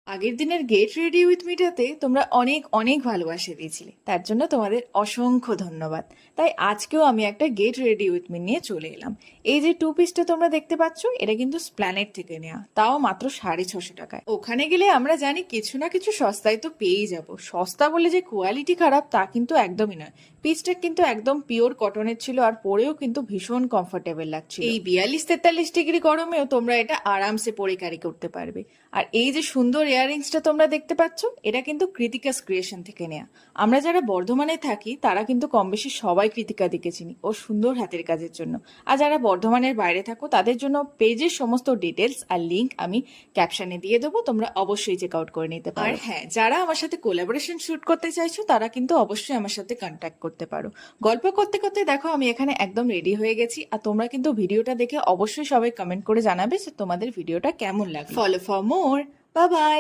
আগের দিনের get ready with মিটাতে তোমরা অনেক অনেক ভালোবাসা দিয়েছিলে, তার জন্য তোমাদের অসংখ্য ধন্যবাদ। তাই আজকেও আমি একটা গেট রেডি উইথ মি নিয়ে চলে এলাম। এই যে টু পিসটা তোমরা দেখতে পাচ্ছ, এটা কিন্তু স্প্ল্যানেট থেকে নেওয়া, তাও মাত্র 650 টাকায়। ওখানে গেলে আমরা জানি কিছু না কিছু সস্তায় তো পেয়েই যাব। সস্তা বলে যে কোয়ালিটি খারাপ তা কিন্তু একদমই নয়। পিসটা কিন্তু একদম পিওর কটনের ছিল, আর পরেও কিন্তু ভীষণ কমফোর্টেবল লাগছিল। এই 42-43 ডিগ্রি গরমেও তোমরা এটা আরামসে পরে ক্যারি করতে পারবে। আর এই যে সুন্দর ইয়াররিংসটা তোমরা দেখতে পাচ্ছ, এটা কিন্তু কৃতিকাস ক্রিয়েশন থেকে নেয়া। আমরা যারা বর্ধমানে থাকি তারা কিন্তু কম বেশি সবাই কৃতিকা দিকে চিনি ও সুন্দর হাতের কাজের জন্য। আর যারা বর্ধমানের বাইরে থাকো তাদের জন্য পেজের সমস্ত ডিটেলস আর লিংক আমি ক্যাপশনে দিয়ে দেবো, তোমরা অবশ্যই চেক আউট করে নিতে পারো। আর হ্যাঁ, যারা আমার সাথে কোলাবোরেশন শুট করতে চাইছো তারা কিন্তু অবশ্যই আমার সাথে কন্ট্যাক্ট করতে পারো। গল্প করতে করতে দেখো আমি এখানে একদম রেডি হয়ে গেছি। আর তোমরা কিন্তু ভিডিওটা দেখে অবশ্যই সবাই কমেন্ট করে জানাবে যে তোমাদের ভিডিওটা কেমন লাগে। Follow for more. Bye bye.